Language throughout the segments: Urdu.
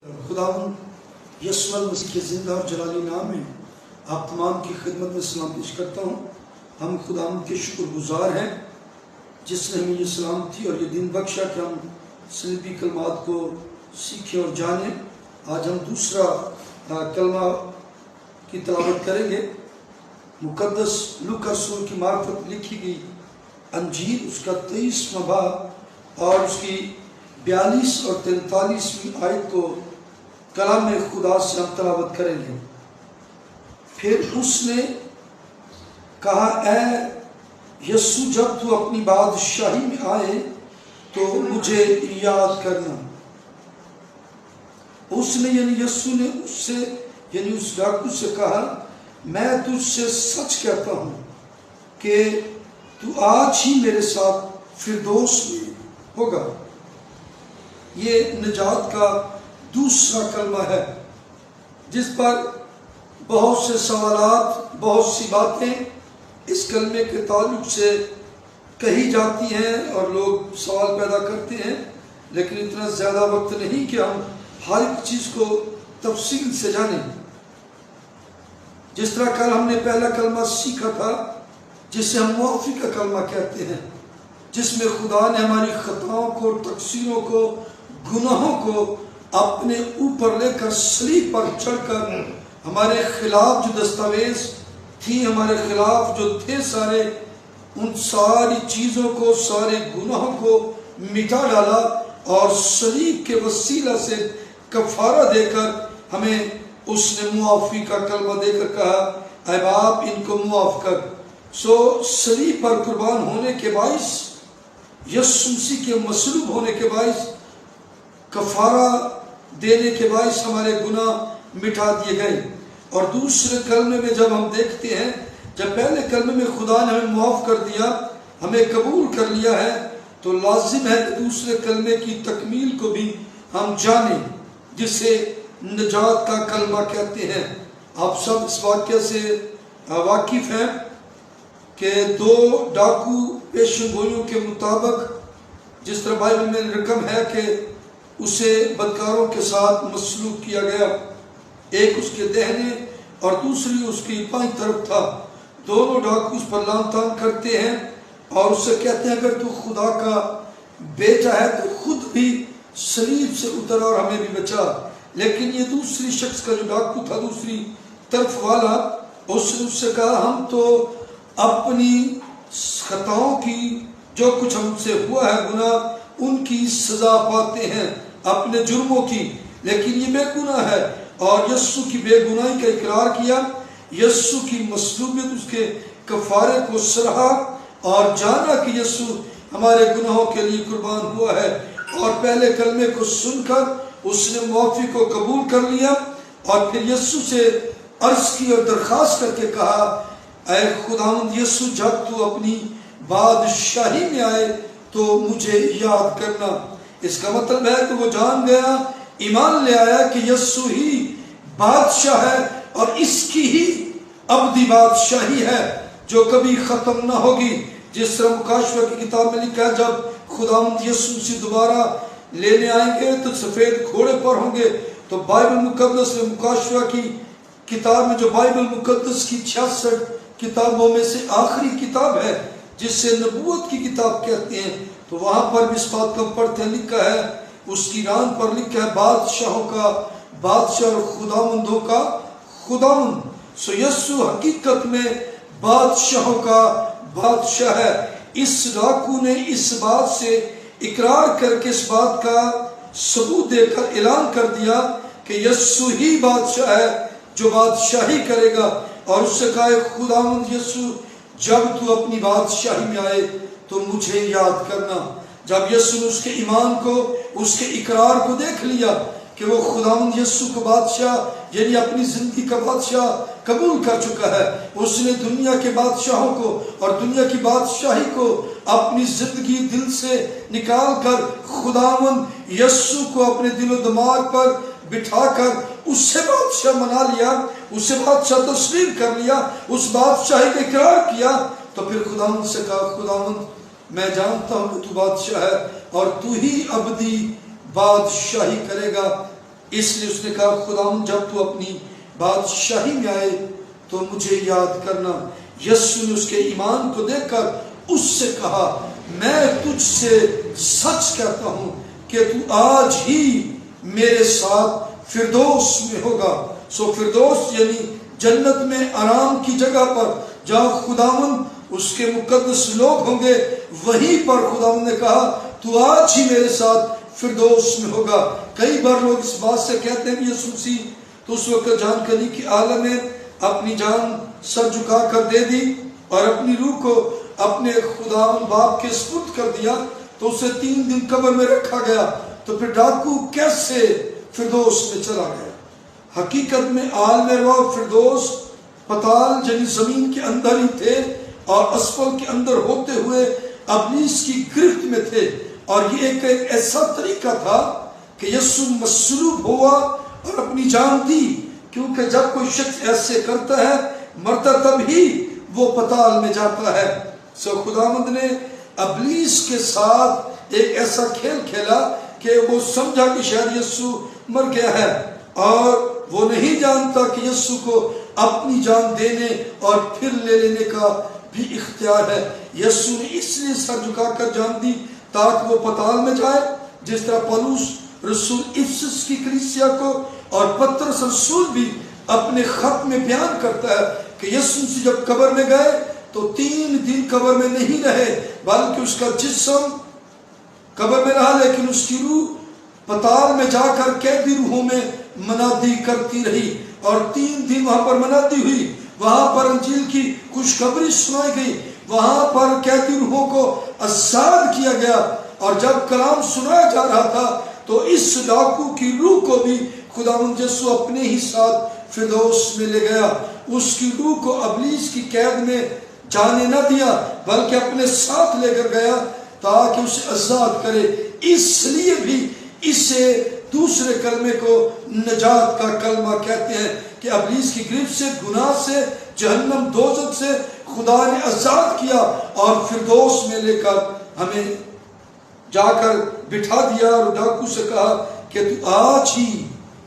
خداوند یسوع المسیح کے زندہ اور جلالی نام ہے آپ تمام کی خدمت میں سلام پیش کرتا ہوں۔ ہم خداوند کے شکر گزار ہیں جس نے ہمیں یہ سلامتی اور یہ دن بخشا کہ ہم صلیبی کلمات کو سیکھیں اور جانیں۔ آج ہم دوسرا کلمہ کی تلاوت کریں گے۔ مقدس لوکا رسول کی معرفت لکھی گئی انجیل اس کا 23واں باب اور اس کی 42 اور 43ویں آیت کو کلام خدا سے ہم تلاوت کریں گے۔ پھر اس نے کہا، اے یسوع، جب تو اپنی بادشاہی میں آئے تو مجھے یاد کرنا۔ اس نے یعنی یسوع نے اس سے یعنی اس ڈاکو سے کہا، میں تجھ سے سچ کہتا ہوں کہ تو آج ہی میرے ساتھ فردوس میں ہوگا۔ یہ نجات کا دوسرا کلمہ ہے جس پر بہت سے سوالات، بہت سی باتیں اس کلمے کے تعلق سے کہی جاتی ہیں اور لوگ سوال پیدا کرتے ہیں، لیکن اتنا زیادہ وقت نہیں کہ ہم ہر ایک چیز کو تفصیل سے جانیں۔ جس طرح کل ہم نے پہلا کلمہ سیکھا تھا جسے ہم معافی کا کلمہ کہتے ہیں، جس میں خدا نے ہماری خطاؤں کو، تقصیروں کو، گناہوں کو اپنے اوپر لے کر صلیب پر چڑھ کر ہمارے خلاف جو دستاویز تھی، ہمارے خلاف جو تھے سارے، ان ساری چیزوں کو، سارے گناہوں کو مٹا ڈالا اور صلیب کے وسیلہ سے کفارہ دے کر ہمیں اس نے معافی کا کلمہ دے کر کہا، اے باپ ان کو معاف کر۔ سو صلیب پر قربان ہونے کے باعث، یسوع مسیح کے مصلوب ہونے کے باعث، کفارہ دینے کے باعث ہمارے گناہ مٹا دیے گئے۔ اور دوسرے کلمے میں جب ہم دیکھتے ہیں، جب پہلے کلمے میں خدا نے ہمیں معاف کر دیا، ہمیں قبول کر لیا ہے، تو لازم ہے کہ دوسرے کلمے کی تکمیل کو بھی ہم جانیں، جسے نجات کا کلمہ کہتے ہیں۔ آپ سب اس واقعہ سے واقف ہیں کہ دو ڈاکو پیشن گوئیوں کے مطابق، جس طرح بائبل میں رقم ہے کہ اسے بدکاروں کے ساتھ مسلوق کیا گیا، ایک اس کے دہنے اور دوسری اس کی بائیں طرف تھا۔ دونوں ڈاکو اس پر لان تان کرتے ہیں اور اس سے کہتے ہیں، اگر تو خدا کا بیٹا ہے تو خود بھی صلیب سے اتر اور ہمیں بھی بچا۔ لیکن یہ دوسری شخص کا جو ڈاکو تھا، دوسری طرف والا، اس نے اس سے کہا، ہم تو اپنی خطاؤں کی، جو کچھ ہم سے ہوا ہے گناہ، ان کی سزا پاتے ہیں، اپنے جرموں کی، لیکن یہ بے گناہ ہے۔ اور یسوع کی بے گناہی کا اقرار کیا، یسوع کی مصلوبیت، اس کے کفارے کو سراہا اور جانا کہ یسوع ہمارے گناہوں کے لیے قربان ہوا ہے۔ اور پہلے کلمے کو سن کر اس نے معافی کو قبول کر لیا اور پھر یسوع سے عرض کی اور درخواست کر کے کہا، اے خداوند یسوع، جب تو اپنی بادشاہی میں آئے تو مجھے یاد کرنا۔ اس کا مطلب ہے کہ وہ جان گیا، ایمان لے آیا کہ یسوع ہی بادشاہ ہے اور اس کی ہی ابدی بادشاہی ہے جو کبھی ختم نہ ہوگی۔ جس طرح مکاشفہ کی کتاب میں لکھا ہے، جب خداوند یسوع سے دوبارہ لینے آئیں گے تو سفید گھوڑے پر ہوں گے۔ تو بائبل مقدس میں، مکاشفہ کی کتاب میں، جو بائبل مقدس کی 66 کتابوں میں سے آخری کتاب ہے، جس سے نبوت کی کتاب کہتے ہیں، تو وہاں پر بھی اس بات کو پڑھتے ہیں، لکھا ہے، اس کی ران پر لکھا ہے، بادشاہوں کا بادشاہ اور خداوندوں کا خداوند۔ سو یسوع حقیقت میں بادشاہوں کا بادشاہ ہے۔ اس ڈاکو نے اس بات سے اقرار کر کے اس بات کا ثبوت دے کر اعلان کر دیا کہ یسوع ہی بادشاہ ہے جو بادشاہی کرے گا، اور اس سے کہا، خداوند یسوع، جب تو اپنی بادشاہی میں آئے تو مجھے یاد کرنا۔ جب یسوع نے اس کے ایمان کو، اس کے اقرار کو دیکھ لیا کہ وہ خداوند یسوع کو بادشاہ یعنی اپنی زندگی کا بادشاہ قبول کر چکا ہے، اس نے دنیا کے بادشاہوں کو اور دنیا کی بادشاہی کو اپنی زندگی دل سے نکال کر خداوند یسوع کو اپنے دل و دماغ پر بٹھا کر اس سے بادشاہ بنا لیا، اس سے بادشاہ تسلیم کر لیا، اس بادشاہی کا اقرار کیا، تو پھر خداوند سے کہا، خداوند میں جانتا ہوں کہ تو بادشاہ ہے اور تو ہی ابدی بادشاہی کرے گا۔ اس لیے اس نے کہا خداوند جب تو اپنی بادشاہی میں آئے تو مجھے یاد کرنا۔ یسوع نے اس کے ایمان کو دیکھ کر اس سے کہا میں تجھ سے سچ کہتا ہوں کہ تو آج ہی میرے ساتھ فردوس میں ہوگا۔ سو فردوس یعنی جنت میں آرام کی جگہ پر جہاں خداوند اس کے مقدس لوگ ہوں گے، وہیں پر خداوند نے کہا تو آج ہی میرے ساتھ فردوس میں ہوگا۔ کئی بار لوگ اس بات سے کہتے ہیں یسوع مسیح تو اس وقت جان کلی کی عالم میں اپنی جان سر جھکا کر دے دی اور اپنی روح کو اپنے خداوند باپ کے سپرد کر دیا، تو اسے 3 دن قبر میں رکھا گیا، تو پھر ڈاکو کیسے فردوس میں چلا گیا؟ حقیقت میں عالم ارواح فردوس پتال یعنی زمین کے اندر ہی تھے اور اسفل کے اندر ہوتے ہوئے ابلیس کی گرفت میں تھے، اور یہ ایک ایسا طریقہ تھا کہ یسوع مصلوب ہوا اور اپنی جان دی، کیونکہ جب کوئی شخص ایسے کرتا ہے مرتا تب ہی وہ پتال میں جاتا ہے۔ سو خداوند نے ابلیس کے ساتھ ایک ایسا کھیل کھیلا کہ وہ سمجھا کہ شاید یسوع مر گیا ہے، اور وہ نہیں جانتا کہ یسوع کو اپنی جان دینے اور پھر لے لینے کا بھی اختیار ہے۔ یسوع نے اس لیے سر جھکا کر جان دی تاکہ وہ پتال میں جائے، جس طرح پولس رسول افسس کی کلیسیا کو اور پترس رسول بھی اپنے خط میں بیان کرتا ہے کہ یسوع مسیح جب قبر میں گئے تو 3 دن قبر میں نہیں رہے، بلکہ اس کا جسم قبر میں رہا لیکن اس کی روح پتال میں جا کر قیدی روحوں میں منادی کرتی رہی، اور 3 دن وہاں پر منادی ہوئی، وہاں پر انجیل کی خوشخبری سنائی گئی، وہاں پر قیدی روحوں کو آزاد کیا گیا، اور جب کلام سنایا جا رہا تھا تو اس ڈاکو کی روح کو بھی خداوند یسوع اپنے ہی ساتھ فردوس میں لے گیا۔ اس کی روح کو ابلیس کی قید میں جانے نہ دیا بلکہ اپنے ساتھ لے کر گیا تاکہ اسے آزاد کرے۔ اس لیے بھی اسے دوسرے کلمے کو نجات کا کلمہ کہتے ہیں کہ ابلیس کی گرفت سے، گناہ سے، جہنم دوزخ سے خدا نے آزاد کیا اور فردوس میں لے کر ہمیں جا کر بٹھا دیا، اور ڈاکو سے کہا کہ تو آج ہی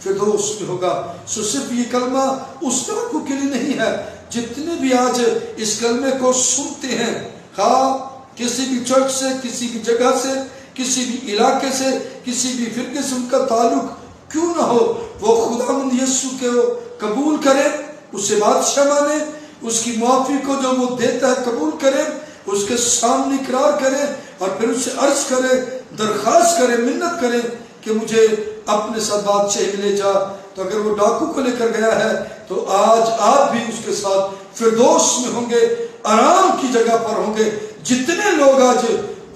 فردوس میں ہوگا۔ سو صرف یہ کلمہ اس ڈاکو کے لیے نہیں ہے، جتنے بھی آج اس کلمے کو سنتے ہیں، خواہ کسی بھی چرچ سے، کسی بھی جگہ سے، کسی بھی علاقے سے، کسی بھی فرقے سے ان کا تعلق کیوں نہ ہو، وہ خداوند یسوع کو قبول کرے، اسے بادشاہ مانے، اس کی معافی کو جو وہ دیتا ہے قبول کرے، اس کے سامنے اقرار کرے اور پھر اسے عرض کرے، درخواست کرے، منت کرے کہ مجھے اپنے ساتھ بادشاہ لے جا۔ تو اگر وہ ڈاکو کو لے کر گیا ہے تو آج آپ بھی اس کے ساتھ فردوس میں ہوں گے، آرام کی جگہ پر ہوں گے۔ جتنے لوگ آج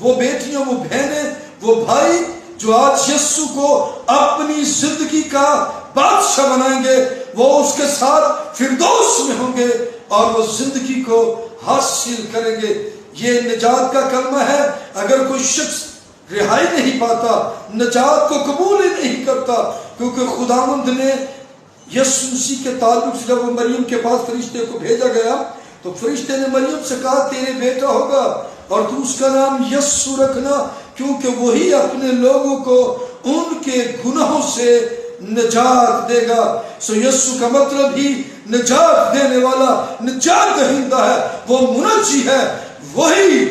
وہ بیٹیاں، وہ بہنیں، وہ بھائی جو آج یسوع کو اپنی زندگی کا بادشاہ بنائیں گے، وہ اس کے ساتھ فردوس میں ہوں گے اور وہ زندگی کو حاصل کریں گے۔ یہ نجات کا کلمہ ہے۔ اگر کوئی شخص رہائی نہیں پاتا، نجات کو قبول ہی نہیں کرتا، کیونکہ خداوند نے یسوع مسیح کے تعلق سے جب وہ مریم کے پاس فرشتے کو بھیجا گیا تو فرشتے نے مریم سے کہا تیرے بیٹا ہوگا اور تو اس کا نام یسوع رکھنا، کیونکہ وہی اپنے لوگوں کو ان کے گناہوں سے نجات دے گا۔ سو یسوع کا مطلب ہی نجات دینے والا، نجات دہندہ ہے، وہ منجی ہے، وہی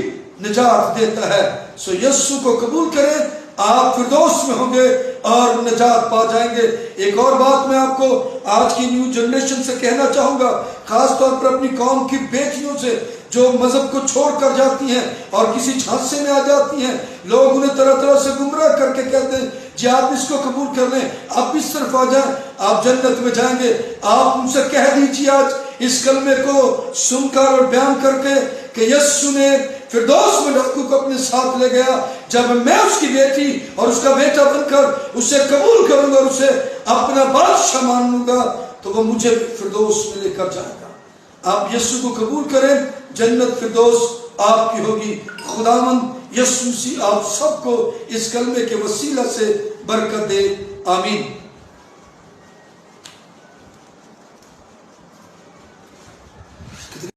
نجات دیتا ہے۔ سو یسوع کو قبول کریں، آپ فردوس میں ہوں گے اور نجات پا جائیں گے۔ ایک اور بات میں آپ کو آج کی نیو جنریشن سے کہنا چاہوں گا، خاص طور پر اپنی قوم کی بیٹیوں سے جو مذہب کو چھوڑ کر جاتی ہیں اور کسی جھانسے میں آ جاتی ہیں، لوگ انہیں طرح طرح سے گمراہ کر کے کہتے ہیں جی آپ اس کو قبول کر لیں، آپ اس طرف آ جائیں، آپ جنت میں جائیں گے۔ آپ ان سے کہہ دیجیے آج اس کلمے کو سن کر اور بیان کر کے کہ یسوع نے فردوس میں ڈاکو کو اپنے ساتھ لے گیا، جب میں اس کی بیٹی اور اس کا بیٹا بن کر اسے قبول کروں گا اور اسے اپنا بادشاہ مان لوں گا تو وہ مجھے فردوس میں لے کر جائے گا۔ آپ یسوع کو قبول کریں، جنت فردوس آپ کی ہوگی۔ خداوند یسوع مسیح آپ سب کو اس کلمے کے وسیلہ سے برکت دے، آمین۔